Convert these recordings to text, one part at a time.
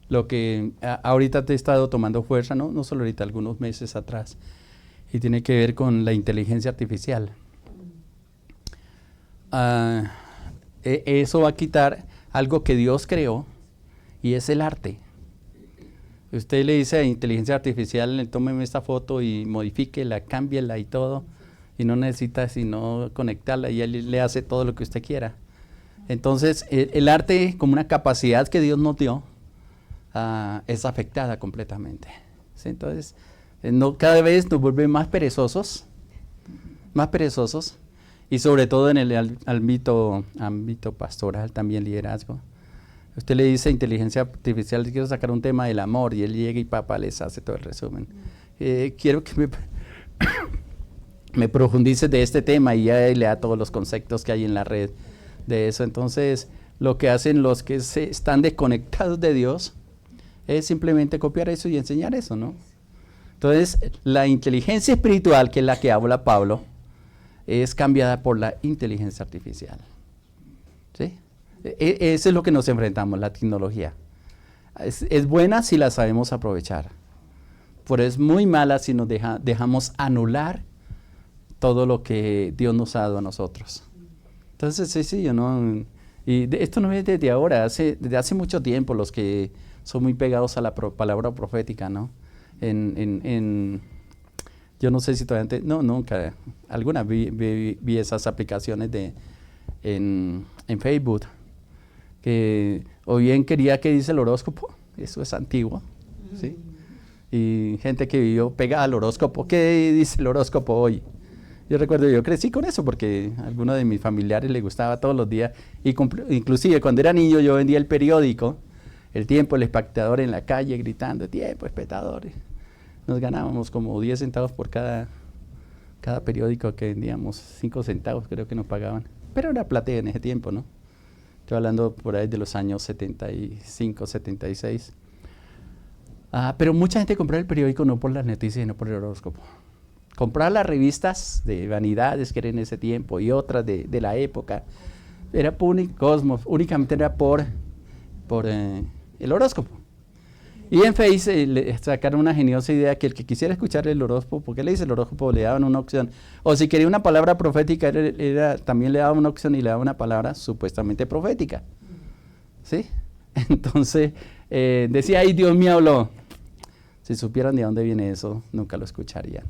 lo que ahorita te he estado tomando fuerza, no solo ahorita, algunos meses atrás, y tiene que ver con la inteligencia artificial. Eso va a quitar algo que Dios creó, y es el arte. Usted le dice a inteligencia artificial, tómeme esta foto y modifíquela, cámbiela y todo, y no necesita sino conectarla, y él le hace todo lo que usted quiera. Entonces, el arte, como una capacidad que Dios nos dio, es afectada completamente. ¿Sí? Entonces, cada vez nos vuelve más perezosos, y sobre todo en el ámbito pastoral, también liderazgo. Usted le dice a inteligencia artificial, quiero sacar un tema del amor, y él llega y les hace todo el resumen. Quiero que me profundice de este tema, y ya le da todos los conceptos que hay en la red de eso. Entonces, lo que hacen los que están desconectados de Dios es simplemente copiar eso y enseñar eso, ¿no? Entonces, la inteligencia espiritual, que es la que habla Pablo, es cambiada por la inteligencia artificial. ¿Sí? Eso es lo que nos enfrentamos, la tecnología. Es buena si la sabemos aprovechar, pero es muy mala si nos dejamos anular todo lo que Dios nos ha dado a nosotros. Entonces, sí, esto no es desde ahora, desde hace mucho tiempo, los que son muy pegados a la palabra profética, ¿no? Yo no sé si todavía nunca, alguna vi esas aplicaciones en Facebook, que o bien quería que dice el horóscopo, eso es antiguo, ¿sí? Y gente que vivió pegada al horóscopo, ¿qué dice el horóscopo hoy? Yo recuerdo, yo crecí con eso porque a alguno de mis familiares le gustaba todos los días, y inclusive cuando era niño yo vendía el periódico, El Tiempo, El Espectador, en la calle gritando, Tiempo, Espectador. Nos ganábamos como 10 centavos por cada periódico que vendíamos, 5 centavos creo que nos pagaban, pero era plata en ese tiempo, ¿no? Estoy hablando por ahí de los años 75, 76. Pero mucha gente compraba el periódico no por las noticias, sino por el horóscopo. Comprar las revistas de vanidades que eran en ese tiempo y otras de la época, era Cosmos, únicamente era por el horóscopo. Y en Face le sacaron una geniosa idea que el que quisiera escuchar el horóscopo, porque le dice el horóscopo, le daban una opción. O si quería una palabra profética, también le daban una opción y le daban una palabra supuestamente profética. ¿Sí? Entonces, decía, ay, Dios me habló. Si supieran de dónde viene eso, nunca lo escucharían.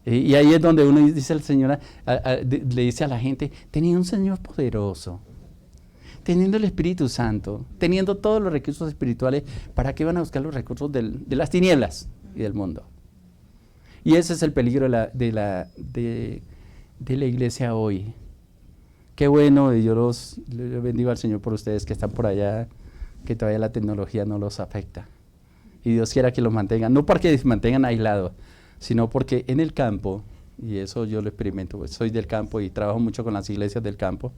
Y ahí es donde uno dice al Señor, le dice a la gente, tenía un Señor poderoso, teniendo el Espíritu Santo, teniendo todos los recursos espirituales, ¿para qué van a buscar los recursos de las tinieblas y del mundo? Y ese es el peligro de la iglesia hoy. Qué bueno, y yo bendigo al Señor por ustedes que están por allá, que todavía la tecnología no los afecta. Y Dios quiera que los mantengan, no porque se mantengan aislados, sino porque en el campo, y eso yo lo experimento, pues soy del campo y trabajo mucho con las iglesias del campo,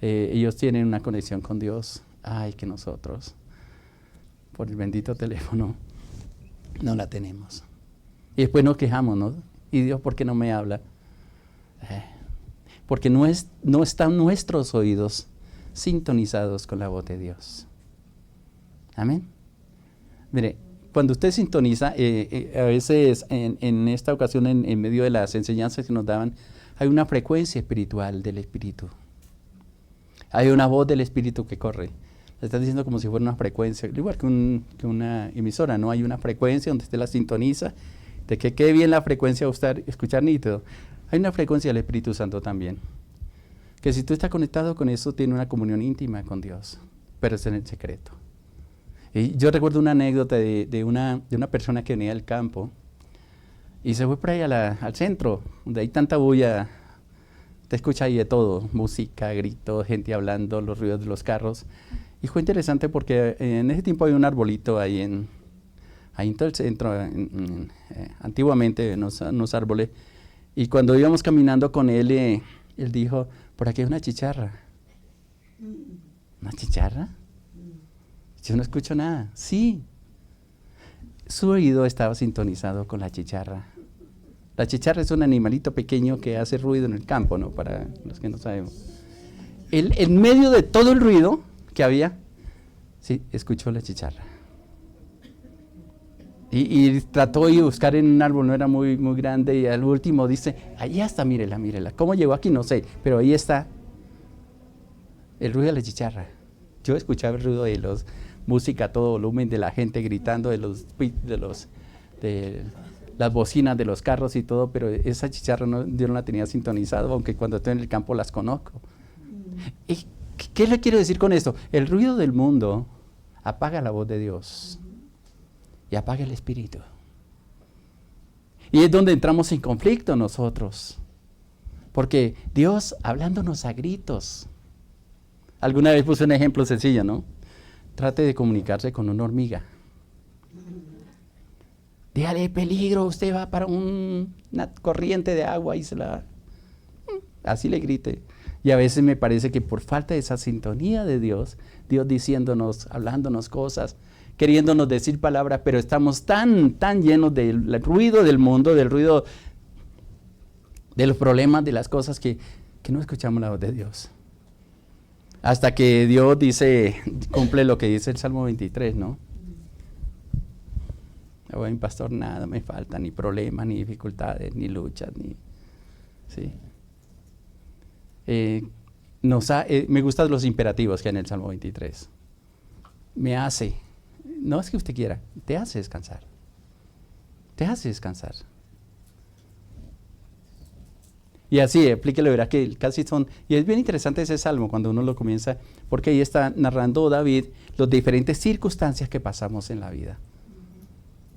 ellos tienen una conexión con Dios. Ay, que nosotros, por el bendito teléfono, no la tenemos. Y después nos quejamos, ¿no? Y Dios, ¿por qué no me habla? Porque no están nuestros oídos sintonizados con la voz de Dios. Amén. Mire, cuando usted sintoniza, a veces en esta ocasión, en medio de las enseñanzas que nos daban, hay una frecuencia espiritual del Espíritu. Hay una voz del Espíritu que corre. Le están diciendo como si fuera una frecuencia, igual que una emisora, ¿no? Hay una frecuencia donde usted la sintoniza, de que quede bien la frecuencia a usted escuchar nítido. Hay una frecuencia del Espíritu Santo también, que si tú estás conectado con eso, tiene una comunión íntima con Dios, pero es en el secreto. Y yo recuerdo una anécdota de una persona que venía del campo y se fue por ahí al centro, donde hay tanta bulla. Te escucha ahí de todo, música, gritos, gente hablando, los ruidos de los carros. Y fue interesante porque en ese tiempo había un arbolito ahí en todo el centro, antiguamente unos árboles. Y cuando íbamos caminando con él, él dijo, por aquí hay una chicharra. ¿Una chicharra? Yo no escucho nada. Sí. Su oído estaba sintonizado con la chicharra. La chicharra es un animalito pequeño que hace ruido en el campo, ¿no? Para los que no sabemos. En medio de todo el ruido que había, Sí, escuchó la chicharra. Y trató de buscar en un árbol, no era muy grande, y al último dice, ahí está, mírela. ¿Cómo llegó aquí? No sé, pero ahí está el ruido de la chicharra. Yo escuchaba el ruido de los música a todo volumen, de la gente gritando, de las bocinas de los carros y todo, pero esa chicharra yo no la tenía sintonizado, aunque cuando estoy en el campo las conozco. ¿Y qué le quiero decir con esto? El ruido del mundo apaga la voz de Dios y apaga el espíritu. Y es donde entramos en conflicto nosotros, porque Dios hablándonos a gritos. Alguna vez puse un ejemplo sencillo, ¿no? Trate de comunicarse con una hormiga. Dígale, peligro, usted va para una corriente de agua y así le grite. Y a veces me parece que por falta de esa sintonía de Dios diciéndonos, hablándonos cosas, queriéndonos decir palabras, pero estamos tan llenos del ruido del mundo, del ruido de los problemas, de las cosas que no escuchamos la voz de Dios. Hasta que Dios cumple lo que dice el Salmo 23, ¿no? Buen pastor, nada me falta, ni problemas, ni dificultades, ni luchas, ¿sí? Me gustan los imperativos que hay en el Salmo 23. No es que usted quiera, te hace descansar. Te hace descansar. Y así, explíquelo, verá que casi y es bien interesante ese salmo cuando uno lo comienza, porque ahí está narrando David las diferentes circunstancias que pasamos en la vida.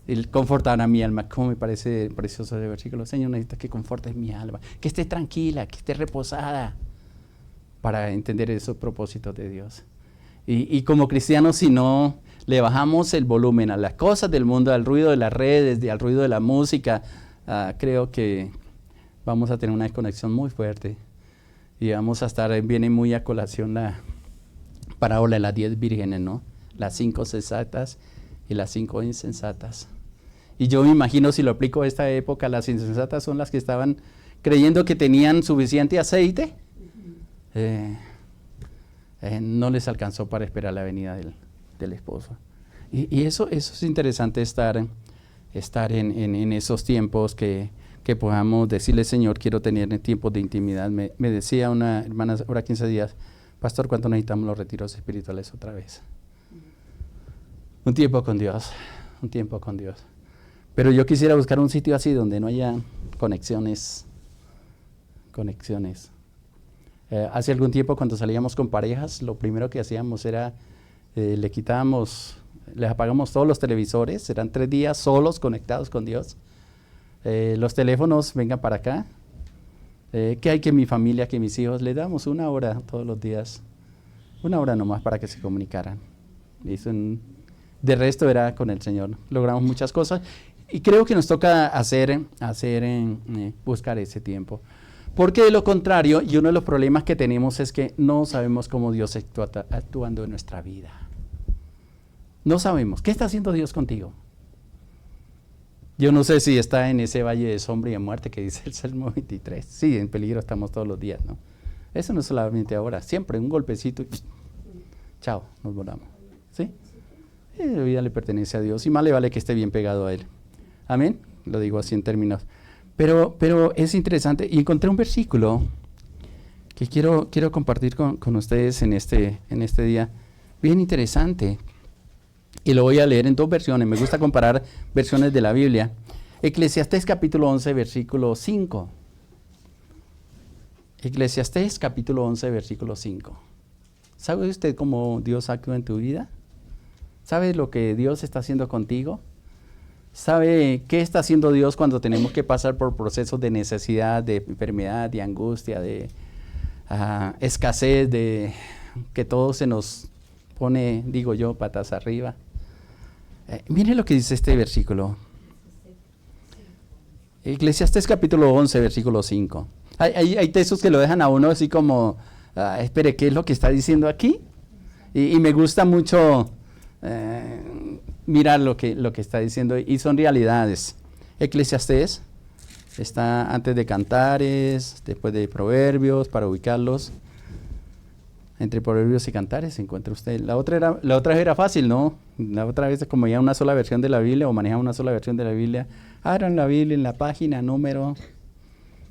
El confortar a mi alma, como me parece precioso ese versículo. Señor, necesita que confortes mi alma, que esté tranquila, que esté reposada, para entender esos propósitos de Dios. Y como cristianos, si no le bajamos el volumen a las cosas del mundo, al ruido de las redes, al ruido de la música, creo que vamos a tener una desconexión muy fuerte y vamos a viene muy a colación la parábola de las 10 vírgenes, ¿no? Las 5 sensatas y las 5 insensatas. Y yo me imagino, si lo aplico a esta época, las insensatas son las que estaban creyendo que tenían suficiente aceite, no les alcanzó para esperar la venida del esposo. Y eso es interesante, estar en esos tiempos que podamos decirle, Señor, quiero tener tiempos de intimidad. Me decía una hermana ahora 15 días, pastor, ¿cuánto necesitamos los retiros espirituales otra vez? Un tiempo con Dios. Pero yo quisiera buscar un sitio así donde no haya conexiones. Hace algún tiempo, cuando salíamos con parejas, lo primero que hacíamos era, les apagamos todos los televisores, eran 3 días solos conectados con Dios. Los teléfonos, vengan para acá. ¿Qué hay que mi familia, que mis hijos? Le damos 1 hora todos los días, 1 hora nomás para que se comunicaran. De resto era con el Señor. Logramos muchas cosas y creo que nos toca buscar ese tiempo. Porque de lo contrario, y uno de los problemas que tenemos es que no sabemos cómo Dios está actuando en nuestra vida. No sabemos. ¿Qué está haciendo Dios contigo? Yo no sé si está en ese valle de sombra y de muerte que dice el Salmo 23. Sí, en peligro estamos todos los días, ¿no? Eso no es solamente ahora, siempre un golpecito y chao, nos volamos. ¿Sí? La vida le pertenece a Dios y más le vale que esté bien pegado a Él. Amén. Lo digo así en términos. Pero es interesante y encontré un versículo que quiero compartir con ustedes en este día. Bien interesante. Y lo voy a leer en 2 versiones. Me gusta comparar versiones de la Biblia. Eclesiastés capítulo 11, versículo 5. Eclesiastés capítulo 11, versículo 5. ¿Sabe usted cómo Dios actúa en tu vida? ¿Sabe lo que Dios está haciendo contigo? ¿Sabe qué está haciendo Dios cuando tenemos que pasar por procesos de necesidad, de enfermedad, de angustia, de escasez, de que todo se nos pone, digo yo, patas arriba? Mire lo que dice este versículo. Eclesiastés capítulo 11, versículo 5. Hay textos que lo dejan a uno así como, espere, ¿qué es lo que está diciendo aquí? Y me gusta mucho mirar lo que está diciendo, y son realidades. Eclesiastés está antes de Cantares, después de Proverbios, para ubicarlos. Entre Proverbios y Cantares se encuentra usted. La otra era fácil, ¿no? La otra vez, como ya una sola versión de la Biblia o maneja una sola versión de la Biblia, abran la Biblia en la página, número,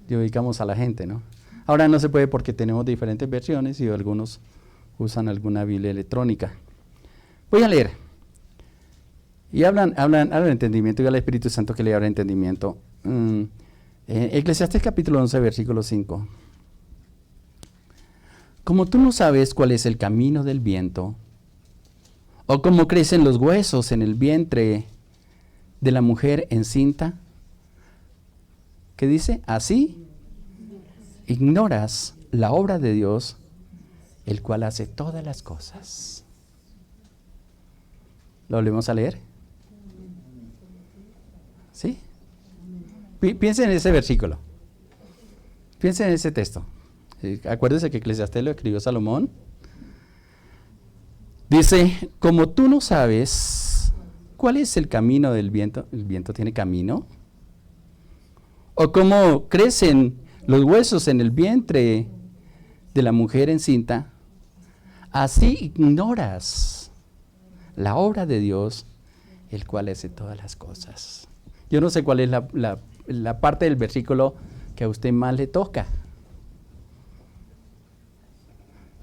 y ubicamos a la gente, ¿no? Ahora no se puede porque tenemos diferentes versiones y algunos usan alguna Biblia electrónica. Voy a leer. Y hablan entendimiento, y al Espíritu Santo que le abra entendimiento. Eclesiastés capítulo 11, versículo 5. Como tú no sabes cuál es el camino del viento, o cómo crecen los huesos en el vientre de la mujer encinta, ¿qué dice? Así ignoras la obra de Dios, el cual hace todas las cosas. ¿Lo volvemos a leer? ¿Sí? Piensen en ese versículo. Piensen en ese texto. Acuérdense que Eclesiastés lo escribió Salomón. Dice, como tú no sabes cuál es el camino del viento, ¿el viento tiene camino? O cómo crecen los huesos en el vientre de la mujer encinta, así ignoras la obra de Dios, el cual hace todas las cosas. Yo no sé cuál es la parte del versículo que a usted más le toca.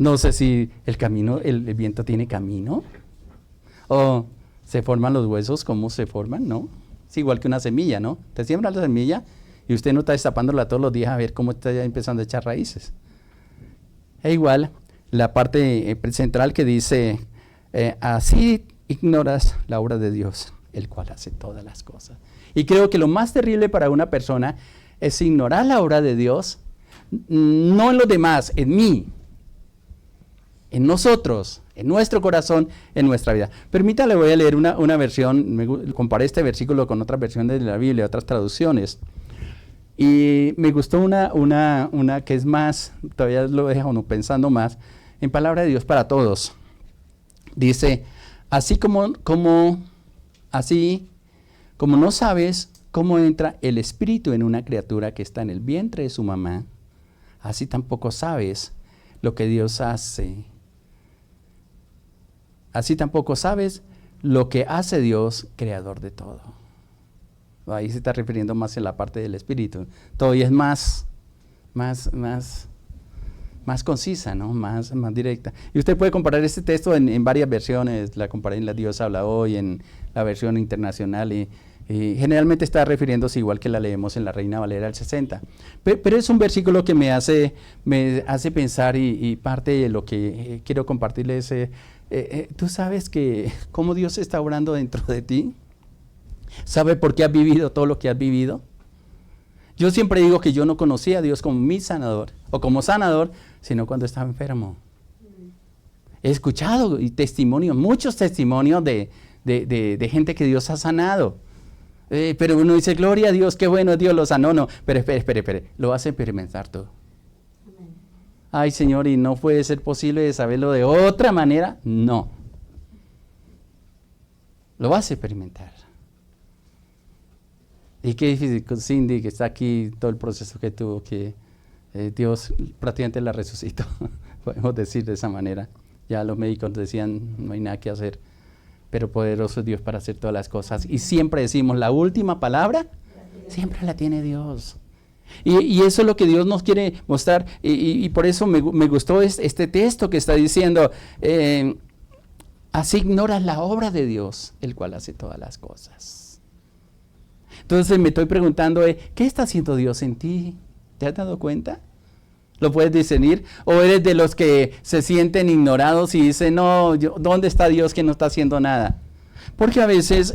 No sé si el viento tiene camino, o se forman los huesos, ¿cómo se forman? ¿No? Es igual que una semilla, ¿no? Te siembra la semilla y usted no está destapándola todos los días a ver cómo está ya empezando a echar raíces. E igual, la parte central que dice, así ignoras la obra de Dios, el cual hace todas las cosas. Y creo que lo más terrible para una persona es ignorar la obra de Dios, no en los demás, en mí, en nosotros, en nuestro corazón, en nuestra vida. Permítale, voy a leer una versión, comparé este versículo con otras versiones de la Biblia, otras traducciones. Y me gustó una que es más, todavía lo deja uno pensando más, en palabra de Dios para todos. Dice, así como no sabes cómo entra el espíritu en una criatura que está en el vientre de su mamá, así tampoco sabes lo que Dios hace. Así tampoco sabes lo que hace Dios, creador de todo. Ahí se está refiriendo más en la parte del espíritu. Todavía es más concisa, ¿no? Más directa. Y usted puede comparar este texto en varias versiones. La comparé en La Dios habla hoy, en la versión internacional, y generalmente está refiriéndose igual que la leemos en la Reina Valera del 60. Pero es un versículo que me hace pensar, y parte de lo que quiero compartirles es, ¿tú sabes que cómo Dios está obrando dentro de ti? ¿Sabe por qué has vivido todo lo que has vivido? Yo siempre digo que yo no conocía a Dios como mi sanador, o como sanador, sino cuando estaba enfermo. He escuchado muchos testimonios de gente que Dios ha sanado. Pero uno dice, gloria a Dios, qué bueno, Dios lo sanó. No, pero espere, lo vas a experimentar tú. Ay, Señor, ¿y no puede ser posible de saberlo de otra manera? No. Lo vas a experimentar. Y qué difícil con Cindy, que está aquí, todo el proceso que tuvo, que Dios prácticamente la resucitó, podemos decir de esa manera. Ya los médicos decían, no hay nada que hacer, pero poderoso es Dios para hacer todas las cosas. Y siempre decimos, la última palabra, siempre la tiene Dios. Y eso es lo que Dios nos quiere mostrar, y por eso me gustó este texto que está diciendo, así ignoras la obra de Dios, el cual hace todas las cosas. Entonces me estoy preguntando, ¿qué está haciendo Dios en ti? ¿Te has dado cuenta? ¿Lo puedes discernir? ¿O eres de los que se sienten ignorados y dicen, no, ¿dónde está Dios que no está haciendo nada? Porque a veces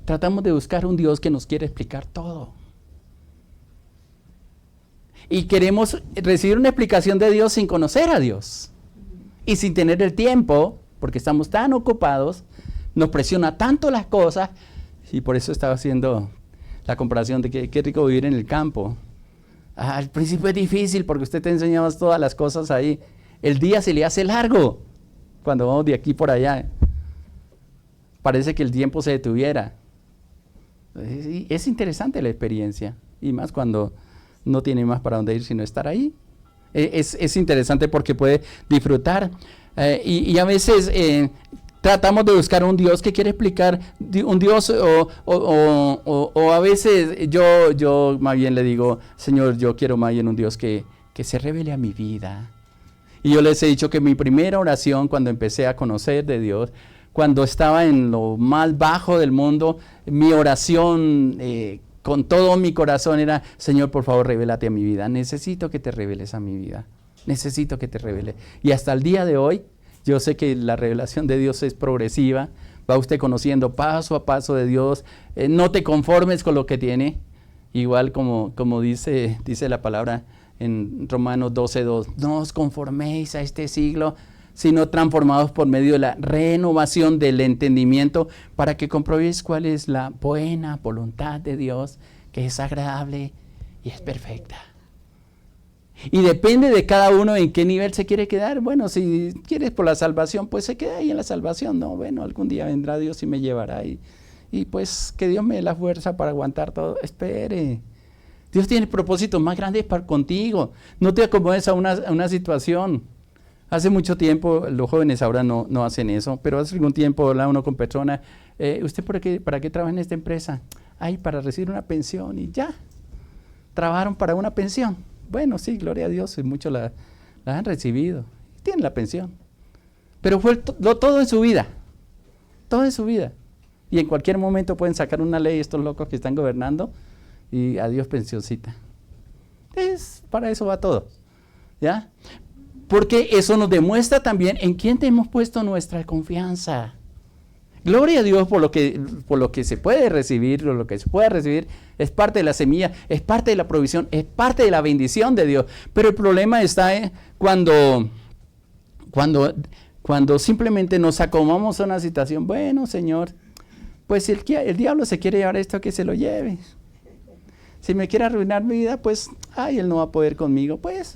tratamos de buscar un Dios que nos quiere explicar todo. Y queremos recibir una explicación de Dios sin conocer a Dios. Y sin tener el tiempo, porque estamos tan ocupados, nos presiona tanto las cosas, y por eso estaba haciendo la comparación de que qué rico vivir en el campo. Al principio es difícil porque usted te enseñaba todas las cosas ahí. El día se le hace largo cuando vamos de aquí por allá. Parece que el tiempo se detuviera. Es interesante la experiencia, y más cuando no tiene más para dónde ir sino estar ahí. Es interesante porque puede disfrutar. Y a veces tratamos de buscar un Dios que quiere explicar, un Dios, o a veces yo más bien le digo, Señor, yo quiero más bien un Dios que se revele a mi vida. Y yo les he dicho que mi primera oración cuando empecé a conocer de Dios, cuando estaba en lo más bajo del mundo, mi oración con todo mi corazón era, Señor, por favor, revélate a mi vida. Necesito que te reveles a mi vida. Necesito que te reveles. Y hasta el día de hoy, yo sé que la revelación de Dios es progresiva. Va usted conociendo paso a paso de Dios. No te conformes con lo que tiene. Igual como dice la palabra en Romanos 12:2. No os conforméis a este siglo, sino transformados por medio de la renovación del entendimiento, para que comprobéis cuál es la buena voluntad de Dios, que es agradable y es perfecta. Y depende de cada uno en qué nivel se quiere quedar. Bueno, si quieres por la salvación, pues se queda ahí en la salvación. No, bueno, algún día vendrá Dios y me llevará. Y pues que Dios me dé la fuerza para aguantar todo. Espere. Dios tiene propósitos más grandes contigo. No te acomodes a una situación. Hace mucho tiempo, los jóvenes ahora no hacen eso, pero hace algún tiempo hablaba uno con personas, ¿usted para qué trabaja en esta empresa? Ay, para recibir una pensión, y ya. Trabajaron para una pensión. Bueno, sí, gloria a Dios, y muchos la han recibido. Tienen la pensión. Pero fue todo en su vida. Todo en su vida. Y en cualquier momento pueden sacar una ley estos locos que están gobernando y adiós pensioncita. Para eso va todo. ¿Ya? Porque eso nos demuestra también en quién te hemos puesto nuestra confianza. Gloria a Dios por lo que se puede recibir, lo que se puede recibir es parte de la semilla, es parte de la provisión, es parte de la bendición de Dios. Pero el problema está cuando simplemente nos acomodamos a una situación. Bueno, Señor, pues si el diablo se quiere llevar esto, que se lo lleve. Si me quiere arruinar mi vida, pues, él no va a poder conmigo, pues.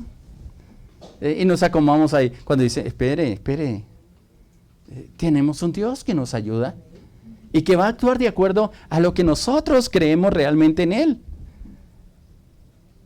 Y nos acomodamos ahí. Cuando dice, espere. Tenemos un Dios que nos ayuda y que va a actuar de acuerdo a lo que nosotros creemos realmente en Él.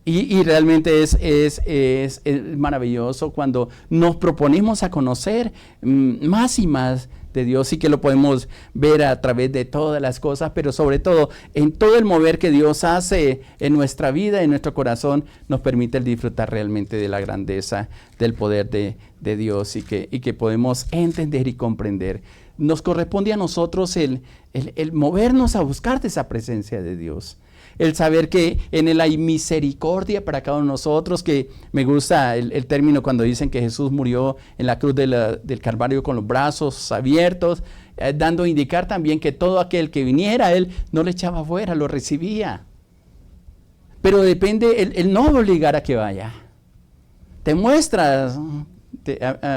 Y realmente es maravilloso cuando nos proponemos a conocer más y más de Dios, y que lo podemos ver a través de todas las cosas, pero sobre todo en todo el mover que Dios hace en nuestra vida, en nuestro corazón, nos permite el disfrutar realmente de la grandeza, del poder de Dios, y que podemos entender y comprender. Nos corresponde a nosotros el movernos a buscar de esa presencia de Dios. El saber que en Él hay misericordia para cada uno de nosotros, que me gusta el término cuando dicen que Jesús murió en la cruz del Calvario con los brazos abiertos, dando a indicar también que todo aquel que viniera a Él no le echaba fuera, lo recibía. Pero depende el no obligar a que vaya. Te muestras,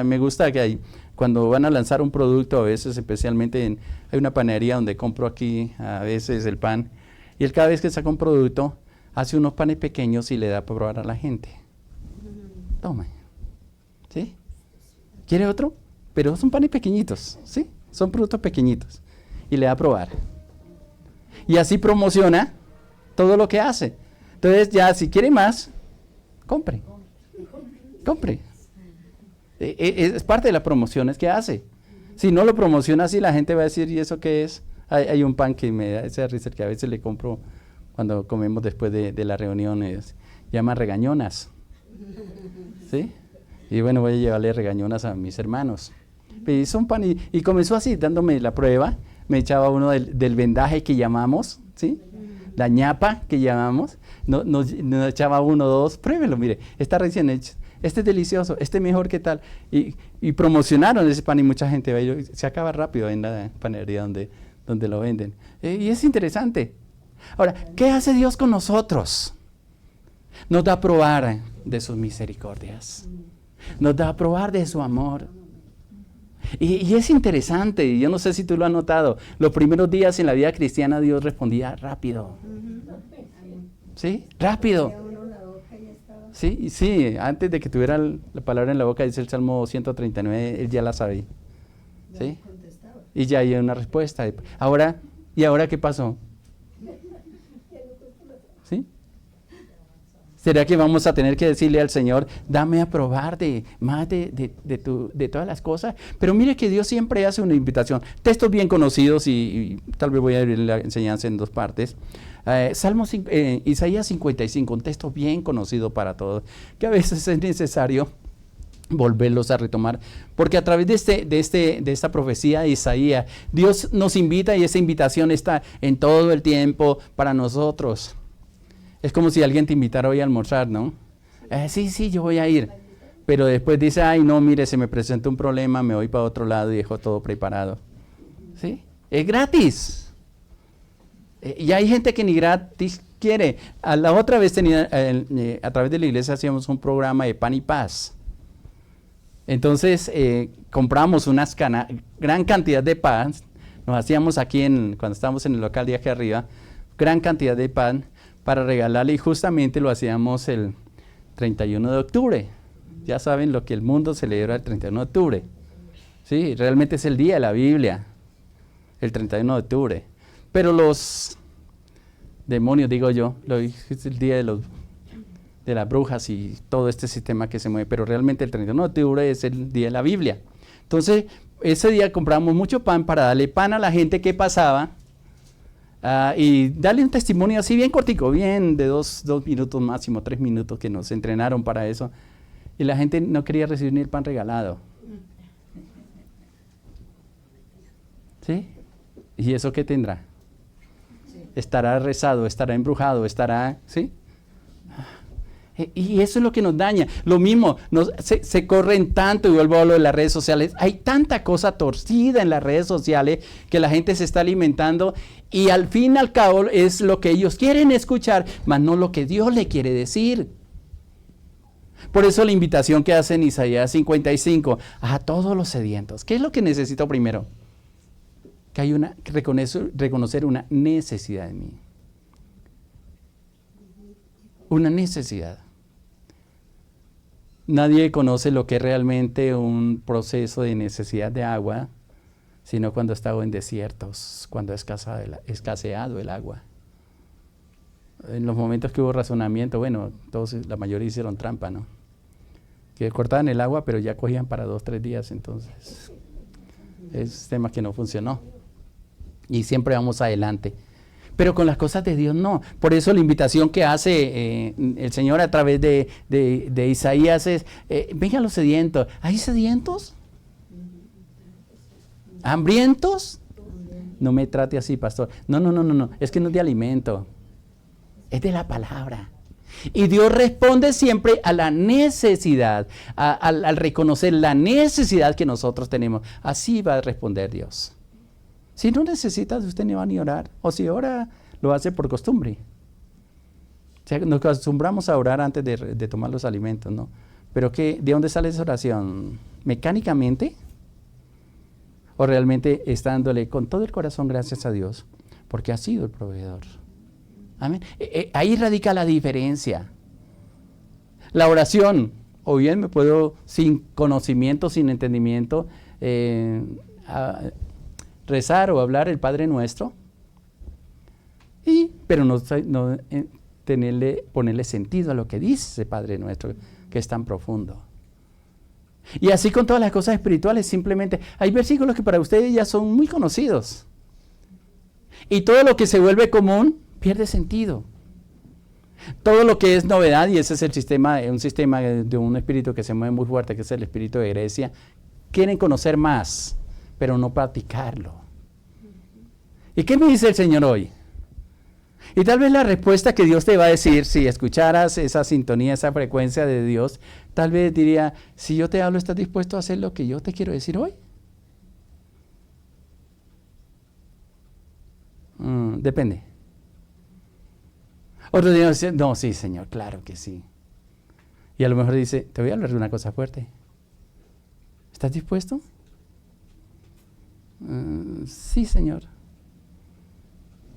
me gusta que cuando van a lanzar un producto, a veces especialmente hay una panadería donde compro aquí a veces el pan, y él cada vez que saca un producto, hace unos panes pequeños y le da para probar a la gente. Toma. ¿Sí? ¿Quiere otro? Pero son panes pequeñitos, ¿sí? Son productos pequeñitos. Y le da a probar. Y así promociona todo lo que hace. Entonces ya, si quiere más, compre. Es parte de las promociones que hace. Si no lo promociona así, la gente va a decir, ¿y eso qué es? Hay un pan que me da esa risa, que a veces le compro cuando comemos después de las reuniones, llama regañonas. ¿Sí? Y bueno, voy a llevarle regañonas a mis hermanos. Me hizo un pan y comenzó así, dándome la prueba. Me echaba uno del vendaje que llamamos, ¿sí? La ñapa que llamamos. Nos echaba 1, 2, pruébelo, mire, está recién hecho. Este es delicioso, este es mejor que tal. Y promocionaron ese pan y mucha gente va, se acaba rápido en la panadería donde lo venden. Y es interesante. Ahora, ¿qué hace Dios con nosotros? Nos da a probar de sus misericordias. Nos da a probar de su amor. Y es interesante, yo no sé si tú lo has notado, los primeros días en la vida cristiana Dios respondía rápido. ¿Sí? Rápido. Sí, antes de que tuviera la palabra en la boca, dice el Salmo 139, él ya la sabía. ¿Sí? Y ya hay una respuesta. ¿Y ahora qué pasó? ¿Sí? ¿Será que vamos a tener que decirle al Señor, dame a probar de más de todas las cosas? Pero mire que Dios siempre hace una invitación. Textos bien conocidos y tal vez voy a abrir la enseñanza en dos partes. Isaías 55, un texto bien conocido para todos, que a veces es necesario volverlos a retomar, porque a través de esta profecía de Isaías, Dios nos invita y esa invitación está en todo el tiempo para nosotros. Es como si alguien te invitara hoy a almorzar, ¿no? Sí, yo voy a ir. Pero después dice, ay, no, mire, se me presenta un problema, me voy para otro lado y dejo todo preparado. ¿Sí? Es gratis. Y hay gente que ni gratis quiere. A la otra vez a través de la iglesia hacíamos un programa de pan y paz. Entonces, compramos gran cantidad de pan. Nos hacíamos aquí, cuando estábamos en el local de aquí arriba, gran cantidad de pan para regalarle, y justamente lo hacíamos el 31 de octubre. Ya saben lo que el mundo celebra el 31 de octubre. Sí, realmente es el día de la Biblia, el 31 de octubre. Pero los demonios, digo yo, es el día de las brujas y todo este sistema que se mueve, pero realmente el 31 de octubre es el día de la Biblia. Entonces, ese día compramos mucho pan para darle pan a la gente que pasaba, y darle un testimonio así bien cortico, bien de dos minutos máximo, 3 minutos, que nos entrenaron para eso. Y la gente no quería recibir ni el pan regalado. ¿Sí? ¿Y eso qué tendrá? Estará rezado, estará embrujado, estará... ¿Sí? Y eso es lo que nos daña. Lo mismo, se corren tanto, y vuelvo a lo de las redes sociales. Hay tanta cosa torcida en las redes sociales que la gente se está alimentando, y al fin y al cabo es lo que ellos quieren escuchar, mas no lo que Dios le quiere decir. Por eso la invitación que hace en Isaías 55 a todos los sedientos. ¿Qué es lo que necesito primero? Que hay reconocer una necesidad en mí. Una necesidad. Nadie conoce lo que es realmente un proceso de necesidad de agua, sino cuando ha estado en desiertos, cuando ha escaseado el agua. En los momentos que hubo razonamiento, bueno, la mayoría hicieron trampa, ¿no? Que cortaban el agua, pero ya cogían para 2 o 3 días, entonces es un sistema que no funcionó. Y siempre vamos adelante. Pero con las cosas de Dios no. Por eso la invitación que hace el Señor a través de Isaías es, vengan los sedientos. ¿Hay sedientos? ¿Hambrientos? No me trate así, pastor. No. Es que no es de alimento. Es de la palabra. Y Dios responde siempre a la necesidad, al reconocer la necesidad que nosotros tenemos. Así va a responder Dios. Si no necesitas, usted no va ni a orar. O si ora, lo hace por costumbre. O sea, nos acostumbramos a orar antes de tomar los alimentos, ¿no? Pero ¿de dónde sale esa oración? ¿Mecánicamente? ¿O realmente está dándole con todo el corazón gracias a Dios? Porque ha sido el proveedor. Amén. Ahí radica la diferencia. La oración, o bien me puedo, sin conocimiento, sin entendimiento, rezar o hablar el Padre Nuestro, pero no ponerle sentido a lo que dice ese Padre Nuestro, que es tan profundo. Y así con todas las cosas espirituales, simplemente hay versículos que para ustedes ya son muy conocidos, y todo lo que se vuelve común pierde sentido. Todo lo que es novedad, y ese es un sistema de un espíritu que se mueve muy fuerte, que es el espíritu de Grecia, quieren conocer más, pero no practicarlo. ¿Y qué me dice el Señor hoy? Y tal vez la respuesta que Dios te va a decir, si escucharas esa sintonía, esa frecuencia de Dios, tal vez diría, si yo te hablo, ¿estás dispuesto a hacer lo que yo te quiero decir hoy? Depende. Otro día dice, no, sí, Señor, claro que sí. Y a lo mejor dice, te voy a hablar de una cosa fuerte. ¿Estás dispuesto? Sí, Señor.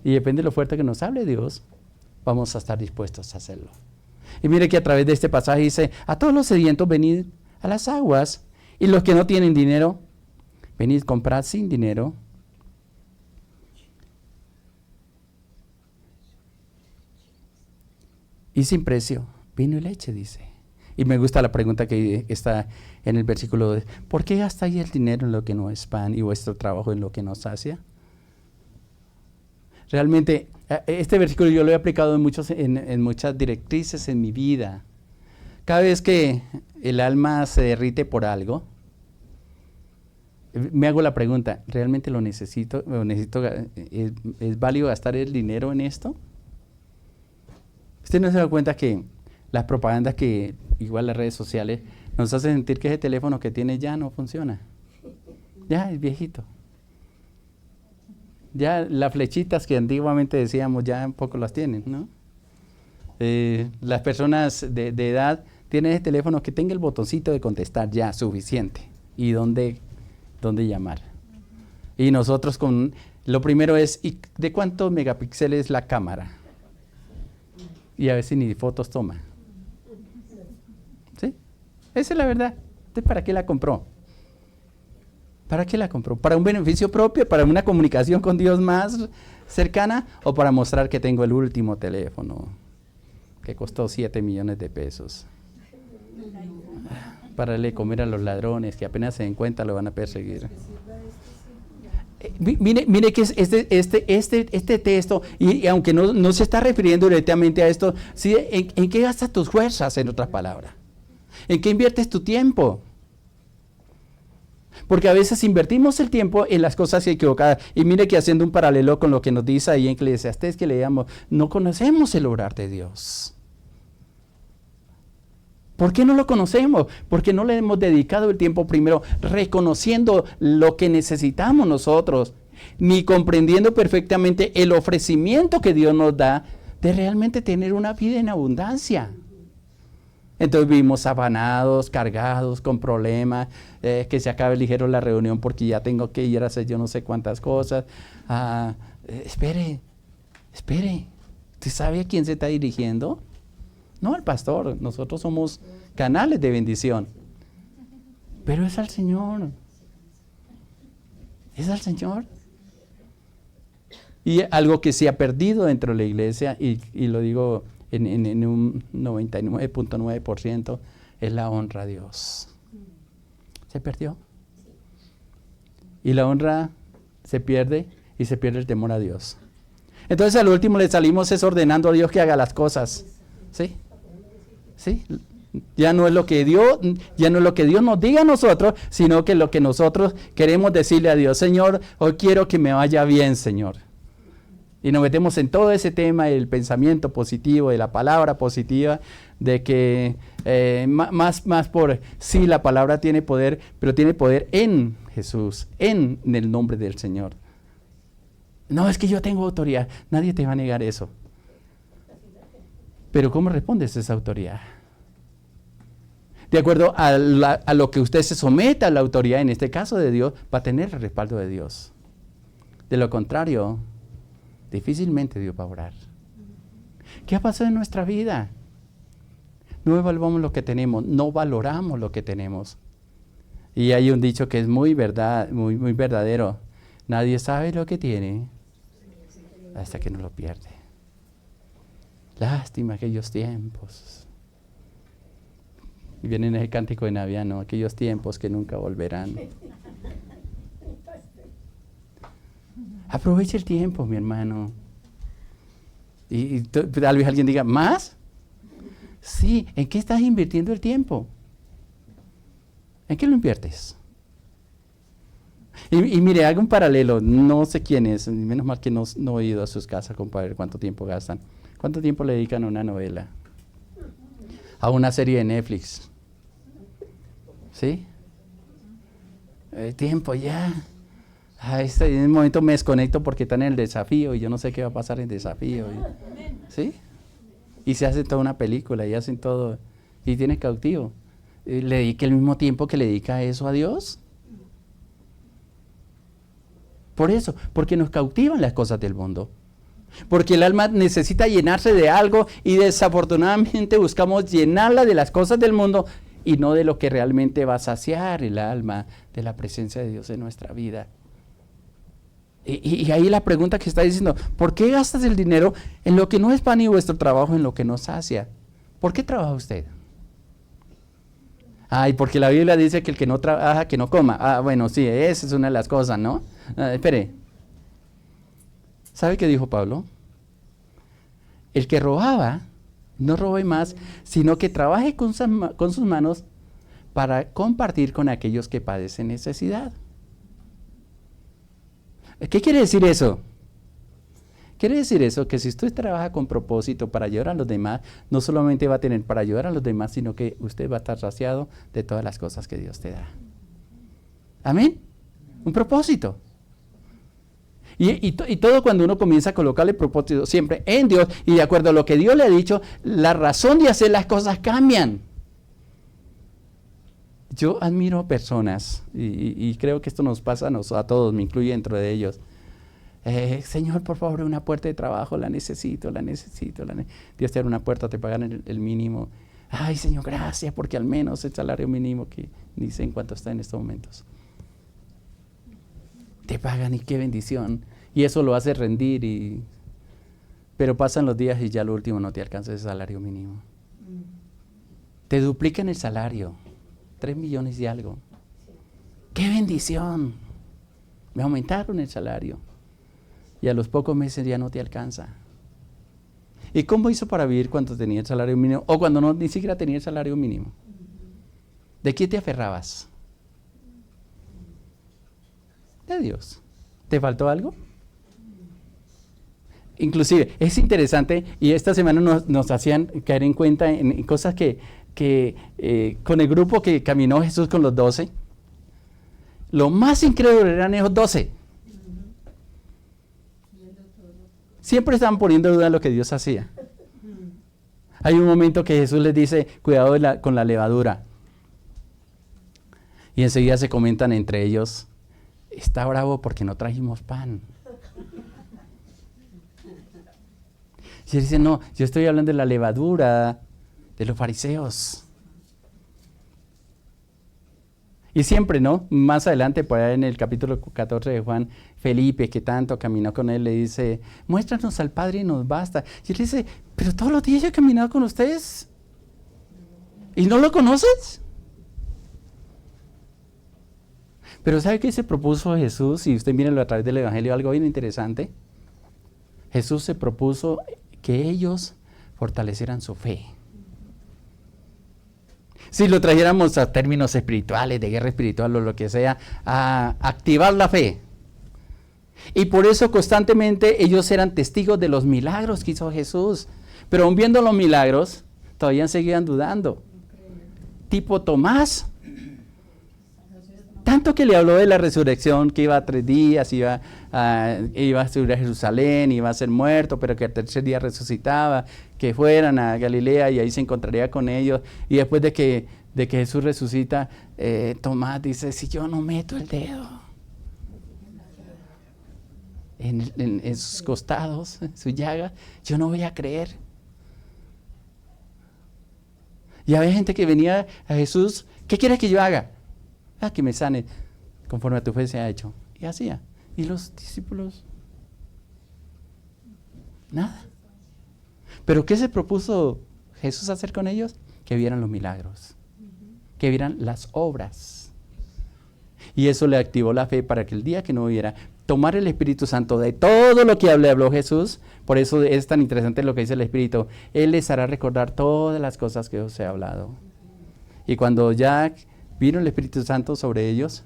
Y depende de lo fuerte que nos hable Dios, vamos a estar dispuestos a hacerlo. Y mire que a través de este pasaje dice, a todos los sedientos venid a las aguas, y los que no tienen dinero, venid comprad sin dinero. Y sin precio Vino y leche, dice. Y me gusta la pregunta que está en el versículo: ¿por qué gastáis el dinero en lo que no es pan y vuestro trabajo en lo que no sacia? Realmente, este versículo yo lo he aplicado en muchas directrices en mi vida. Cada vez que el alma se derrite por algo, me hago la pregunta: ¿realmente lo necesito? ¿Es válido gastar el dinero en esto? ¿Usted no se da cuenta que las propagandas que, igual las redes sociales, nos hacen sentir que ese teléfono que tiene ya no funciona? Ya es viejito. Ya las flechitas que antiguamente decíamos ya un poco las tienen, ¿no? Las personas de edad tienen ese teléfono que tenga el botoncito de contestar, ya, suficiente. ¿Y dónde llamar? Y nosotros lo primero es: ¿y de cuántos megapíxeles es la cámara? Y a veces ni fotos toma. ¿Sí? Esa es la verdad. ¿Usted para qué la compró? ¿Para qué la compró? ¿Para un beneficio propio? ¿Para una comunicación con Dios más cercana? ¿O para mostrar que tengo el último teléfono que costó 7 millones de pesos? Para darle comer a los ladrones que apenas se den cuenta lo van a perseguir. Mire que es este texto, y aunque no se está refiriendo directamente a esto, ¿sí? ¿En qué gastas tus fuerzas, en otras palabras? ¿En qué inviertes tu tiempo? Porque a veces invertimos el tiempo en las cosas equivocadas. Y mire que, haciendo un paralelo con lo que nos dice ahí en Eclesiastés, que leíamos, no conocemos el obrar de Dios. ¿Por qué no lo conocemos? Porque no le hemos dedicado el tiempo primero reconociendo lo que necesitamos nosotros, ni comprendiendo perfectamente el ofrecimiento que Dios nos da de realmente tener una vida en abundancia. Entonces vivimos afanados, cargados, con problemas, que se acabe ligero la reunión porque ya tengo que ir a hacer yo no sé cuántas cosas. Espere. ¿Usted sabe a quién se está dirigiendo? No al pastor, nosotros somos canales de bendición. Pero es al Señor. Es al Señor. Y algo que se ha perdido dentro de la iglesia, y lo digo en un 99.9%, es la honra a Dios. Se perdió. Y la honra se pierde, y se pierde el temor a Dios. Entonces al último le salimos ordenando a Dios que haga las cosas. ¿Sí? ¿Sí? Ya no es lo que Dios nos diga a nosotros, sino que lo que nosotros queremos decirle a Dios: Señor, hoy quiero que me vaya bien, Señor. Y nos metemos en todo ese tema del pensamiento positivo, de la palabra positiva, de que más por sí, la palabra tiene poder, pero tiene poder en Jesús, en el nombre del Señor. No, es que yo tengo autoridad. Nadie te va a negar eso. Pero ¿cómo respondes a esa autoridad? De acuerdo a lo que usted se someta a la autoridad, en este caso de Dios, va a tener el respaldo de Dios. De lo contrario, difícilmente Dios va a obrar. ¿Qué ha pasado en nuestra vida? No evaluamos lo que tenemos, no valoramos lo que tenemos. Y hay un dicho que es muy verdadero: nadie sabe lo que tiene hasta que no lo pierde. Lástima aquellos tiempos. Y viene en el cántico de Navidad, ¿no? Aquellos tiempos que nunca volverán. Aproveche el tiempo, mi hermano. Y tal vez alguien diga: ¿más? Sí, ¿en qué estás invirtiendo el tiempo? ¿En qué lo inviertes? Y mire, hago un paralelo, no sé quién es, menos mal que no he ido a sus casas para ver cuánto tiempo gastan. ¿Cuánto tiempo le dedican a una novela? A una serie de Netflix. ¿Sí? Tiempo ya. En el momento me desconecto porque están en el desafío y yo no sé qué va a pasar en el desafío. ¿Sí? Y se hace toda una película y hacen todo. Y tiene cautivo. ¿Le dedica el mismo tiempo que le dedica eso a Dios? Por eso, porque nos cautivan las cosas del mundo. Porque el alma necesita llenarse de algo y desafortunadamente buscamos llenarla de las cosas del mundo y no de lo que realmente va a saciar el alma, de la presencia de Dios en nuestra vida. Y ahí la pregunta que está diciendo: ¿por qué gastas el dinero en lo que no es pan y vuestro trabajo en lo que no sacia? ¿Por qué trabaja usted? Ay, porque la Biblia dice que el que no trabaja, que no coma. Ah, bueno, sí, esa es una de las cosas, ¿no? Espere. ¿Sabe qué dijo Pablo? El que robaba, no robe más, sino que trabaje con sus manos para compartir con aquellos que padecen necesidad. ¿Qué quiere decir eso? Quiere decir eso que si usted trabaja con propósito para ayudar a los demás, no solamente va a tener para ayudar a los demás, sino que usted va a estar saciado de todas las cosas que Dios te da. Amén. Un propósito. Y todo cuando uno comienza a colocarle propósito siempre en Dios y de acuerdo a lo que Dios le ha dicho, la razón de hacer las cosas cambian. Yo admiro personas y creo que esto nos pasa a todos, me incluye dentro de ellos. Señor, por favor, una puerta de trabajo, la necesito. Dios te abre una puerta, te pagan el mínimo. Ay, Señor, gracias, porque al menos el salario mínimo que dice en cuánto está en estos momentos. Te pagan y qué bendición. Y eso lo hace rendir, pero pasan los días y ya lo último no te alcanza ese salario mínimo. Te duplican el salario, 3 millones y algo. ¡Qué bendición! Me aumentaron el salario. Y a los pocos meses ya no te alcanza. ¿Y cómo hizo para vivir cuando tenía el salario mínimo? O cuando ni siquiera tenía el salario mínimo. ¿De qué te aferrabas? De Dios. ¿Te faltó algo? Inclusive, es interesante, y esta semana nos hacían caer en cuenta en cosas que con el grupo que caminó Jesús con los 12, lo más incrédulo eran esos 12. Siempre estaban poniendo en duda lo que Dios hacía. Hay un momento que Jesús les dice, cuidado con la levadura. Y enseguida se comentan entre ellos, está bravo porque no trajimos pan. Y él dice, no, yo estoy hablando de la levadura de los fariseos. Y siempre, ¿no? Más adelante, por ahí en el capítulo 14 de Juan, Felipe, que tanto caminó con él, le dice, muéstranos al Padre y nos basta. Y él dice, pero todos los días yo he caminado con ustedes. ¿Y no lo conoces? Pero ¿sabe qué se propuso Jesús? Y usted míralo a través del Evangelio, algo bien interesante. Jesús se propuso que ellos fortalecieran su fe. Si lo trajéramos a términos espirituales, de guerra espiritual o lo que sea, a activar la fe. Y por eso constantemente ellos eran testigos de los milagros que hizo Jesús. Pero aún viendo los milagros, todavía seguían dudando. Tipo Tomás. Tanto que le habló de la resurrección, que iba a 3 días, iba a subir a Jerusalén, iba a ser muerto, pero que al tercer día resucitaba, que fueran a Galilea y ahí se encontraría con ellos. Y después de que Jesús resucita, Tomás dice, si yo no meto el dedo en sus costados, en su llaga, yo no voy a creer. Y había gente que venía a Jesús, ¿qué quieres que yo haga? Que me sane, conforme a tu fe se ha hecho. Y hacía. Y los discípulos, nada. ¿Pero qué se propuso Jesús hacer con ellos? Que vieran los milagros, que vieran las obras. Y eso le activó la fe para que el día que no hubiera, tomar el Espíritu Santo de todo lo que habló Jesús. Por eso es tan interesante lo que dice el Espíritu. Él les hará recordar todas las cosas que os he hablado. Y cuando ya vino el Espíritu Santo sobre ellos,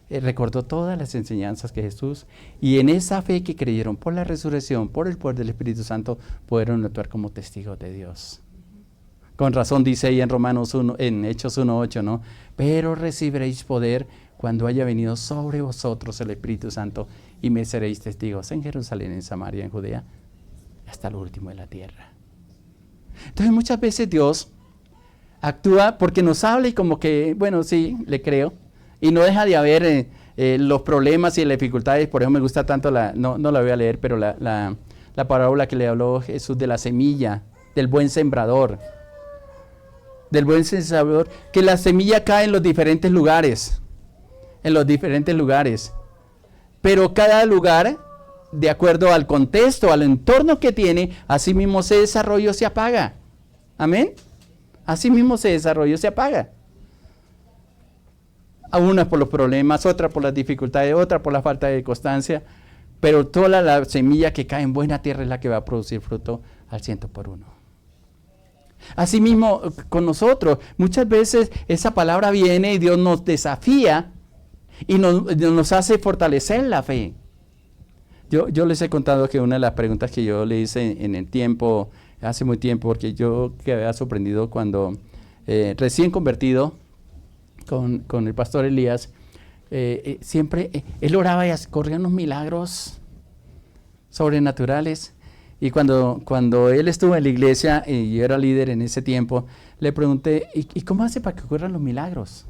recordó todas las enseñanzas que Jesús, y en esa fe que creyeron por la resurrección, por el poder del Espíritu Santo, pudieron actuar como testigos de Dios. Con razón dice ahí en Romanos 1, en Hechos 1:8, ¿no? Pero recibiréis poder cuando haya venido sobre vosotros el Espíritu Santo, y me seréis testigos en Jerusalén, en Samaria, en Judea, hasta lo último de la tierra. Entonces muchas veces Dios actúa porque nos habla y como que, bueno, sí, le creo. Y no deja de haber los problemas y las dificultades. Por eso me gusta tanto, no la voy a leer, pero la parábola que le habló Jesús de la semilla, del buen sembrador. Del buen sembrador, que la semilla cae en los diferentes lugares. En los diferentes lugares. Pero cada lugar, de acuerdo al contexto, al entorno que tiene, así mismo se desarrolla o se apaga. Amén. Así mismo se desarrolla, se apaga. A una por los problemas, otra por las dificultades, otra por la falta de constancia, pero toda la semilla que cae en buena tierra es la que va a producir fruto al 100%. Asimismo, con nosotros, muchas veces esa palabra viene y Dios nos desafía y nos hace fortalecer la fe. Yo les he contado que una de las preguntas que yo le hice en el tiempo, hace muy tiempo, porque yo quedé sorprendido cuando recién convertido con el pastor Elías, siempre él oraba y corrían unos milagros sobrenaturales. Y cuando él estuvo en la iglesia y yo era líder en ese tiempo, le pregunté, ¿y cómo hace para que ocurran los milagros?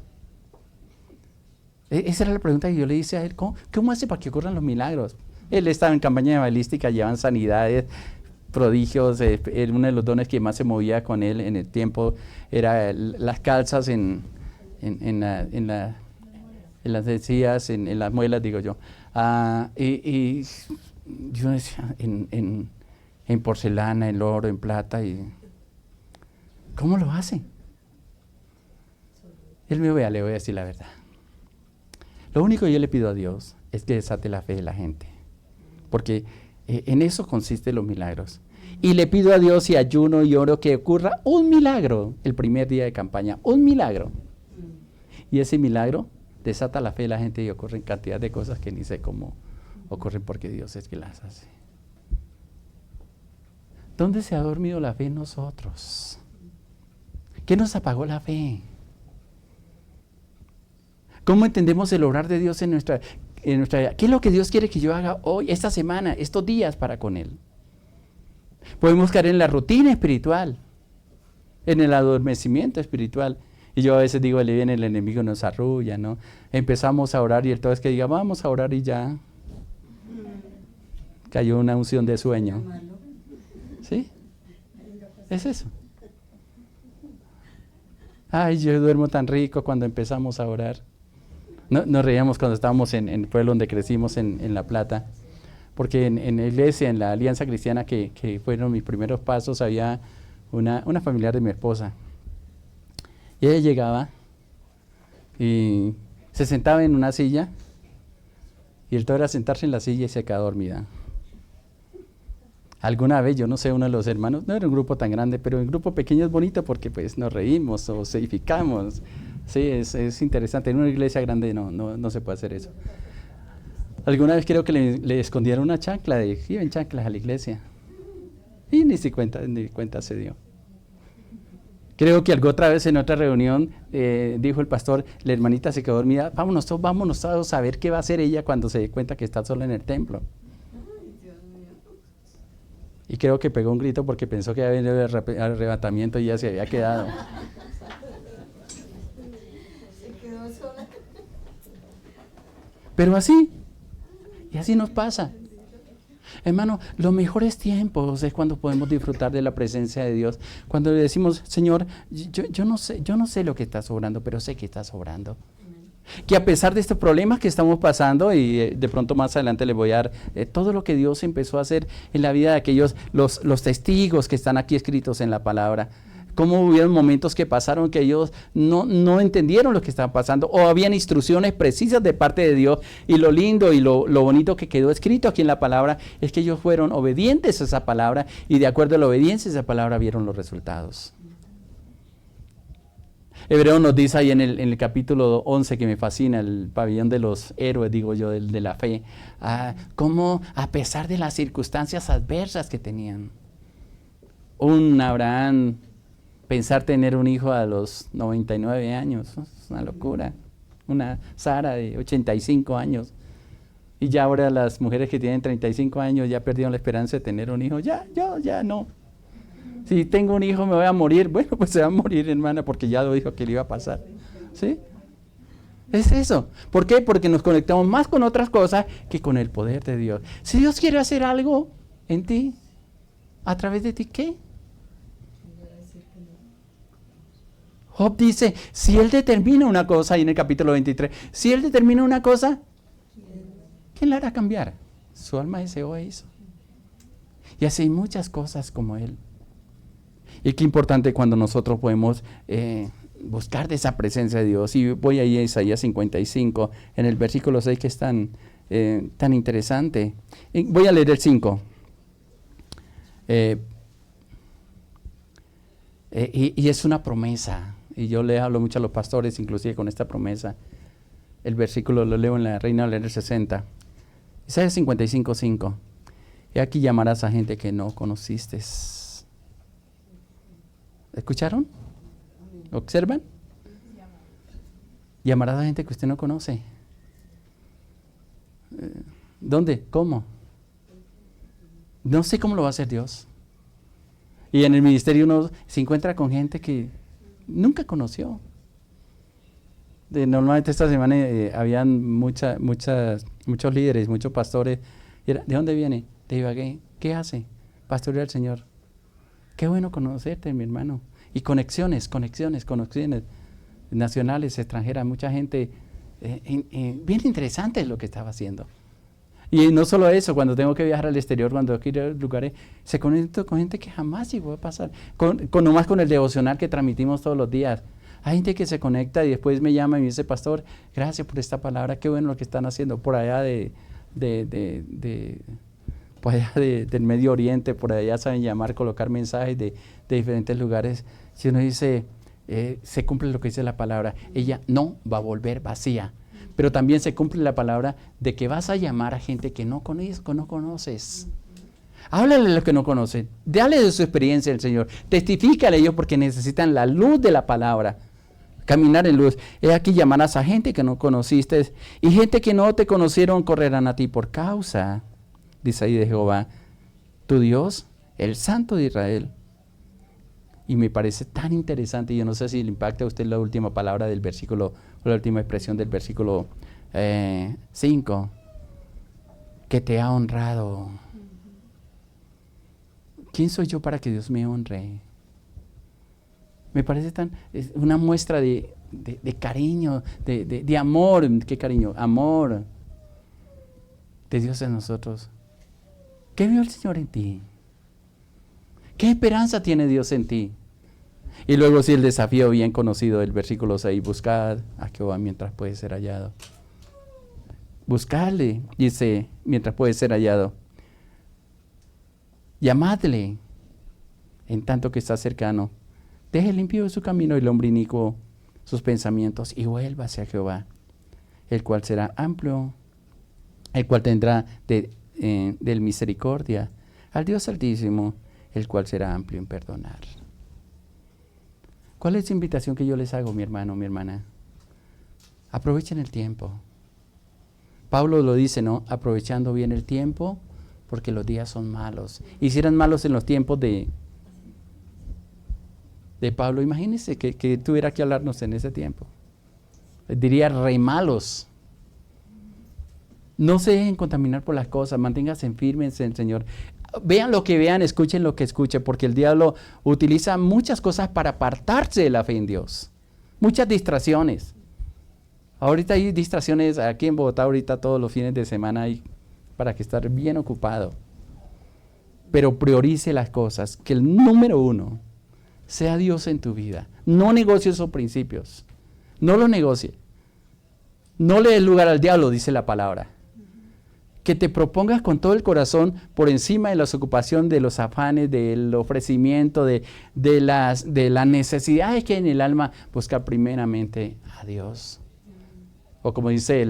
Esa era la pregunta que yo le hice a él, ¿cómo hace para que ocurran los milagros? Él estaba en campaña evangelística, llevaban sanidades, prodigios, uno de los dones que más se movía con él en el tiempo era las calzas en las encías, en las muelas, digo yo. Y yo decía, en porcelana, en oro, en plata, y ¿cómo lo hace? Él me dijo, vea, le voy a decir la verdad. Lo único que yo le pido a Dios es que desate la fe de la gente, porque en eso consisten los milagros. Y le pido a Dios y ayuno y oro que ocurra un milagro el primer día de campaña, un milagro. Y ese milagro desata la fe de la gente y ocurren cantidad de cosas que ni sé cómo ocurren porque Dios es que las hace. ¿Dónde se ha dormido la fe en nosotros? ¿Qué nos apagó la fe? ¿Cómo entendemos el obrar de Dios en nuestra vida? ¿Qué es lo que Dios quiere que yo haga hoy, esta semana, estos días para con Él? Podemos caer en la rutina espiritual, en el adormecimiento espiritual. Y yo a veces digo, le viene el enemigo, nos arrulla, ¿no? Empezamos a orar y el todo es que diga, vamos a orar y ya cayó una unción de sueño. ¿Sí? Es eso. Ay, yo duermo tan rico cuando empezamos a orar. Nos reíamos cuando estábamos en el pueblo donde crecimos en La Plata, porque en la iglesia, en la Alianza Cristiana que fueron mis primeros pasos, había una familiar de mi esposa. Y ella llegaba y se sentaba en una silla y el todo era sentarse en la silla y se quedaba dormida. Alguna vez, yo no sé, uno de los hermanos, no era un grupo tan grande, pero un grupo pequeño es bonito porque pues nos reímos o se edificamos. Sí, es interesante. En una iglesia grande no se puede hacer eso. Alguna vez creo que le escondieron una chancla, iban chanclas a la iglesia. Y ni cuenta se dio. Creo que otra vez en otra reunión dijo el pastor, la hermanita se quedó dormida, vámonos todos a ver qué va a hacer ella cuando se dé cuenta que está sola en el templo. Y creo que pegó un grito porque pensó que había venido el arrebatamiento y ya se había quedado. Se quedó sola. Pero así, y así nos pasa. Hermano, los mejores tiempos es cuando podemos disfrutar de la presencia de Dios. Cuando le decimos, Señor, yo no sé lo que estás obrando, pero sé que estás obrando. Que a pesar de estos problemas que estamos pasando, y de pronto más adelante les voy a dar todo lo que Dios empezó a hacer en la vida de aquellos, los testigos que están aquí escritos en la palabra. Cómo hubieron momentos que pasaron que ellos no entendieron lo que estaba pasando, o habían instrucciones precisas de parte de Dios, y lo lindo y lo bonito que quedó escrito aquí en la palabra es que ellos fueron obedientes a esa palabra, y de acuerdo a la obediencia a esa palabra vieron los resultados. Hebreo nos dice ahí en el capítulo 11, que me fascina, el pabellón de los héroes, digo yo, de la fe, cómo a pesar de las circunstancias adversas que tenían, un Abraham, pensar tener un hijo a los 99 años, es una locura. Una Sara de 85 años. Y ya ahora las mujeres que tienen 35 años ya perdieron la esperanza de tener un hijo. Ya no. Si tengo un hijo me voy a morir. Bueno, pues se va a morir, hermana, porque ya lo dijo que le iba a pasar. ¿Sí? Es eso. ¿Por qué? Porque nos conectamos más con otras cosas que con el poder de Dios. Si Dios quiere hacer algo en ti, a través de ti, ¿qué? Job dice, si Él determina una cosa, ahí en el capítulo 23, si Él determina una cosa, ¿quién la hará cambiar? Su alma deseó eso. Y así hay muchas cosas como Él. Y qué importante cuando nosotros podemos buscar de esa presencia de Dios. Y voy ahí a Isaías 55, en el versículo 6, que es tan interesante. Y voy a leer el 5. Y es una promesa. Y yo le hablo mucho a los pastores, inclusive con esta promesa. El versículo lo leo en la Reina Valera 60. Isaías 55, 5. Y aquí llamarás a gente que no conociste. ¿Escucharon? ¿Observan? Llamarás a gente que usted no conoce. ¿Dónde? ¿Cómo? No sé cómo lo va a hacer Dios. Y en el ministerio uno se encuentra con gente que nunca conoció. Normalmente esta semana habían muchos líderes, muchos pastores. ¿De dónde viene? De Ibagué. ¿Qué hace? Pastorear al Señor. Qué bueno conocerte, mi hermano. Y conexiones nacionales, extranjeras, mucha gente. Bien interesante lo que estaba haciendo. Y no solo eso, cuando tengo que viajar al exterior, cuando tengo que ir a lugares, se conecta con gente que jamás llegó a pasar. Nomás con el devocional que transmitimos todos los días. Hay gente que se conecta y después me llama y me dice, pastor, gracias por esta palabra, qué bueno lo que están haciendo por allá por allá del Medio Oriente, por allá saben llamar, colocar mensajes de diferentes lugares. Si uno dice, se cumple lo que dice la palabra, ella no va a volver vacía. Pero también se cumple la palabra de que vas a llamar a gente que no conoces. Háblale a los que no conocen, dale de su experiencia al Señor, testifícale a ellos porque necesitan la luz de la palabra. Caminar en luz. He aquí llamarás a gente que no conociste y gente que no te conocieron correrán a ti por causa, dice ahí de Jehová, tu Dios, el Santo de Israel. Y me parece tan interesante, yo no sé si le impacta a usted la última palabra del versículo, o la última expresión del versículo 5, que te ha honrado. ¿Quién soy yo para que Dios me honre? Me parece una muestra de cariño, de amor. ¿Qué cariño? Amor de Dios en nosotros. ¿Qué vio el Señor en ti? ¿Qué esperanza tiene Dios en ti? Y luego sí el desafío bien conocido del versículo 6, buscad a Jehová mientras puede ser hallado. Buscadle, dice, mientras puede ser hallado. Llamadle en tanto que está cercano. Deje limpio su camino y el hombre inicuo sus pensamientos y vuelva hacia Jehová, el cual será amplio, el cual tendrá del misericordia, al Dios Altísimo, el cual será amplio en perdonar. ¿Cuál es la invitación que yo les hago, mi hermano, mi hermana? Aprovechen el tiempo. Pablo lo dice, ¿no? Aprovechando bien el tiempo, porque los días son malos. Y si eran malos en los tiempos de Pablo, imagínense que tuviera que hablarnos en ese tiempo. Diría re malos. No se dejen contaminar por las cosas, manténganse firmes en el Señor. Vean lo que vean, escuchen lo que escuchen, porque el diablo utiliza muchas cosas para apartarse de la fe en Dios. Muchas distracciones. Ahorita hay distracciones aquí en Bogotá, ahorita todos los fines de semana hay para que estar bien ocupado. Pero priorice las cosas, que el número uno sea Dios en tu vida. No negocie esos principios. No los negocie. No le des lugar al diablo, dice la palabra. Que te propongas con todo el corazón por encima de la ocupación, de los afanes, del ofrecimiento, de las necesidades que hay en el alma, buscar primeramente a Dios. O como dice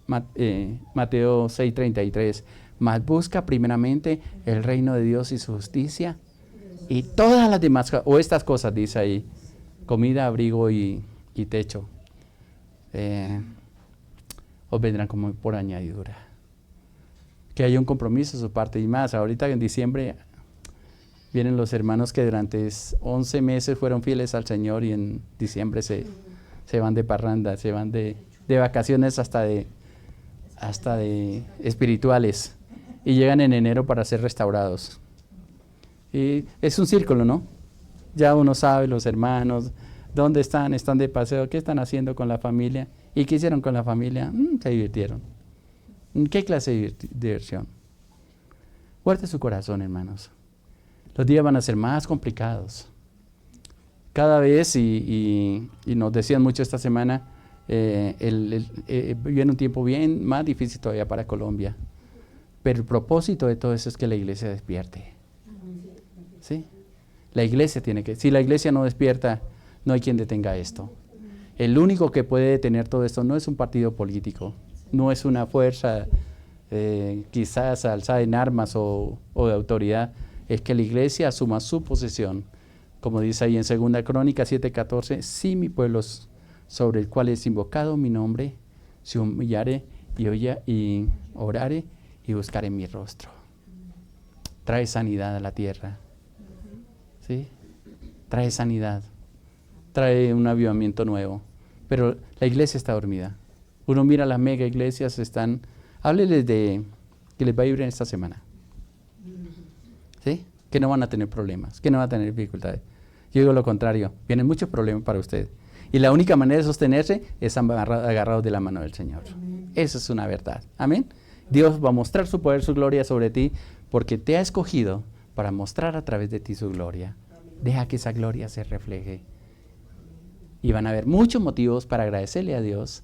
Mateo 6:33, mas busca primeramente el reino de Dios y su justicia, y todas las demás, o estas cosas, dice ahí, comida, abrigo y techo, os vendrán como por añadidura. Que haya un compromiso de su parte y más. Ahorita en diciembre vienen los hermanos que durante 11 meses fueron fieles al Señor y en diciembre se van de parranda, se van de vacaciones hasta de espirituales y llegan en enero para ser restaurados. Y es un círculo, ¿no? Ya uno sabe, los hermanos, ¿dónde están? Están de paseo, ¿qué están haciendo con la familia? ¿Y qué hicieron con la familia? Se divirtieron. ¿Qué clase de diversión? Guarde su corazón, hermanos. Los días van a ser más complicados. Cada vez, y nos decían mucho esta semana, viene un tiempo bien más difícil todavía para Colombia. Pero el propósito de todo eso es que la iglesia despierte. ¿Sí? La iglesia tiene que, si la iglesia no despierta, no hay quien detenga esto. El único que puede detener todo esto no es un partido político, no es una fuerza quizás alzada en armas o de autoridad, es que la iglesia asuma su posesión. Como dice ahí en 2 Crónicas 7:14, si mi pueblo sobre el cual es invocado mi nombre, se humillare y orare y buscare mi rostro. Trae sanidad a la tierra. ¿Sí? Trae sanidad. Trae un avivamiento nuevo. Pero la iglesia está dormida. Uno mira las mega iglesias, hábleles de que les va a ir bien esta semana. ¿Sí? Que no van a tener problemas, que no van a tener dificultades. Yo digo lo contrario, vienen muchos problemas para usted. Y la única manera de sostenerse es agarrados de la mano del Señor. Eso es una verdad. Amén. Dios va a mostrar su poder, su gloria sobre ti, porque te ha escogido para mostrar a través de ti su gloria. Deja que esa gloria se refleje. Y van a haber muchos motivos para agradecerle a Dios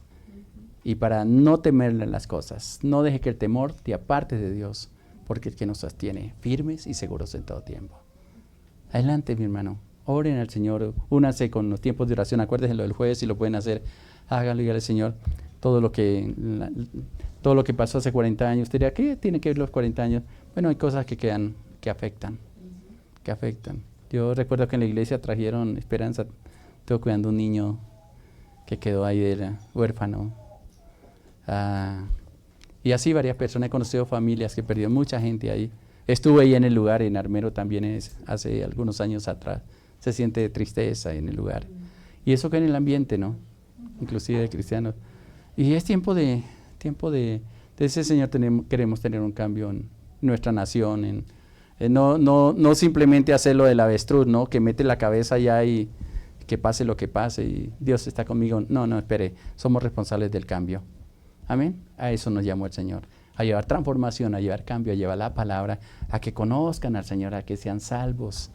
y para no temerle las cosas. No deje que el temor te aparte de Dios, porque es que nos sostiene firmes y seguros en todo tiempo. Adelante, mi hermano. Oren al Señor. Únanse con los tiempos de oración. Acuérdense lo del jueves, si lo pueden hacer. Háganlo y al Señor. Todo lo que pasó hace 40 años. Usted diría, ¿qué tiene que ver los 40 años? Bueno, hay cosas que afectan. Yo recuerdo que en la iglesia trajeron Esperanza. Estuve cuidando a un niño que quedó ahí huérfano. Y así varias personas. He conocido familias que perdieron mucha gente ahí. Estuve ahí en el lugar, en Armero también hace algunos años atrás. Se siente tristeza en el lugar. Y eso que en el ambiente, ¿no? Inclusive de cristianos. Y es tiempo de ese Señor queremos tener un cambio en nuestra nación. No simplemente hacerlo del avestruz, ¿no? Que mete la cabeza allá y que pase lo que pase y Dios está conmigo. No, espere. Somos responsables del cambio. Amén. A eso nos llamó el Señor. A llevar transformación, a llevar cambio, a llevar la palabra, a que conozcan al Señor, a que sean salvos.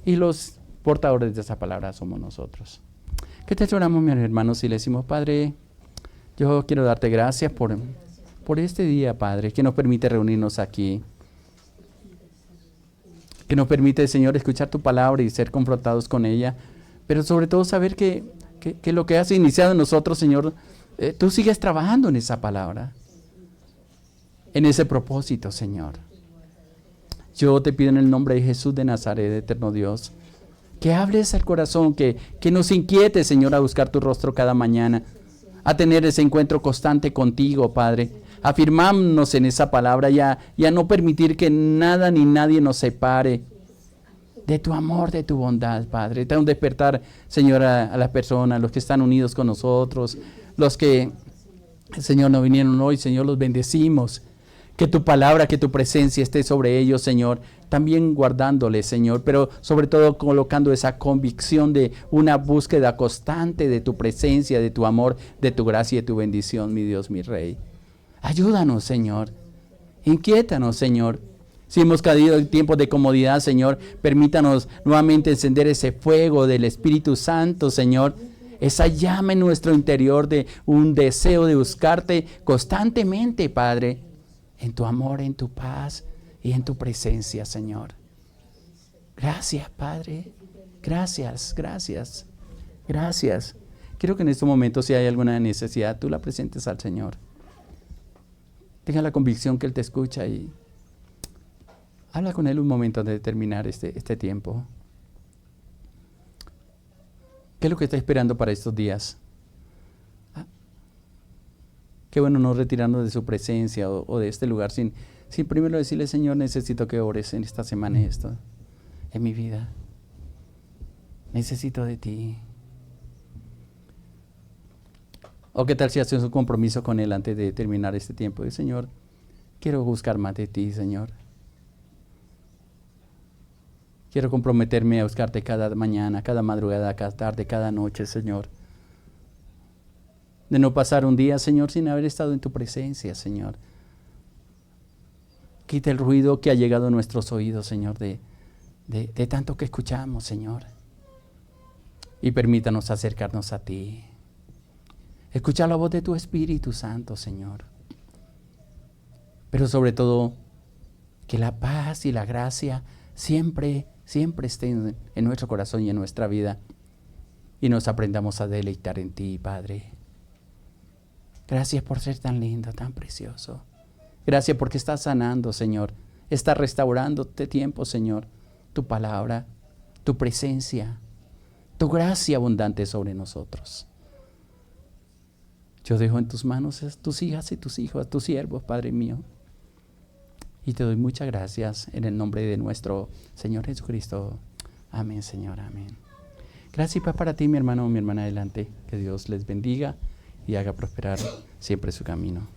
Y los portadores de esa palabra somos nosotros. ¿Qué te oramos, mis hermanos? Y le decimos, Padre, yo quiero darte gracias por este día, Padre, que nos permite reunirnos aquí. Que nos permite, Señor, escuchar tu palabra y ser confrontados con ella. Pero sobre todo saber que lo que has iniciado en nosotros, Señor, tú sigues trabajando en esa palabra. En ese propósito, Señor. Yo te pido en el nombre de Jesús de Nazaret, eterno Dios, que hables al corazón, que nos inquiete, Señor, a buscar tu rostro cada mañana, a tener ese encuentro constante contigo, Padre. Afirmarnos en esa palabra y a no permitir que nada ni nadie nos separe de tu amor, de tu bondad, Padre. Te un despertar, Señor, a las personas, los que están unidos con nosotros, los que, Señor, no vinieron hoy, Señor, los bendecimos. Que tu palabra, que tu presencia esté sobre ellos, Señor, también guardándoles, Señor, pero sobre todo colocando esa convicción de una búsqueda constante de tu presencia, de tu amor, de tu gracia y de tu bendición, mi Dios, mi Rey. Ayúdanos, Señor. Inquiétanos, Señor. Si hemos caído en tiempos de comodidad, Señor, permítanos nuevamente encender ese fuego del Espíritu Santo, Señor. Esa llama en nuestro interior de un deseo de buscarte constantemente, Padre. En tu amor, en tu paz y en tu presencia, Señor. Gracias, Padre. Gracias. Quiero que en este momento, si hay alguna necesidad, tú la presentes al Señor. Tenga la convicción que Él te escucha y habla con Él un momento antes de terminar este tiempo. ¿Qué es lo que está esperando para estos días? Qué bueno no retirarnos de su presencia o de este lugar sin primero decirle, Señor, necesito que ores en esta semana en mi vida. Necesito de ti. O qué tal si haces un compromiso con Él antes de terminar este tiempo. Y, Señor, quiero buscar más de ti, Señor. Quiero comprometerme a buscarte cada mañana, cada madrugada, cada tarde, cada noche, Señor. De no pasar un día, Señor, sin haber estado en tu presencia, Señor. Quita el ruido que ha llegado a nuestros oídos, Señor, de tanto que escuchamos, Señor. Y permítanos acercarnos a ti. Escuchar la voz de tu Espíritu Santo, Señor. Pero sobre todo, que la paz y la gracia siempre estén en nuestro corazón y en nuestra vida. Y nos aprendamos a deleitar en ti, Padre. Gracias por ser tan lindo, tan precioso. Gracias porque estás sanando, Señor. Estás restaurando este tiempo, Señor. Tu palabra, tu presencia, tu gracia abundante sobre nosotros. Yo dejo en tus manos a tus hijas y tus hijos, a tus siervos, Padre mío. Y te doy muchas gracias en el nombre de nuestro Señor Jesucristo. Amén, Señor, amén. Gracias y paz para ti, mi hermano o mi hermana, adelante. Que Dios les bendiga y haga prosperar siempre su camino.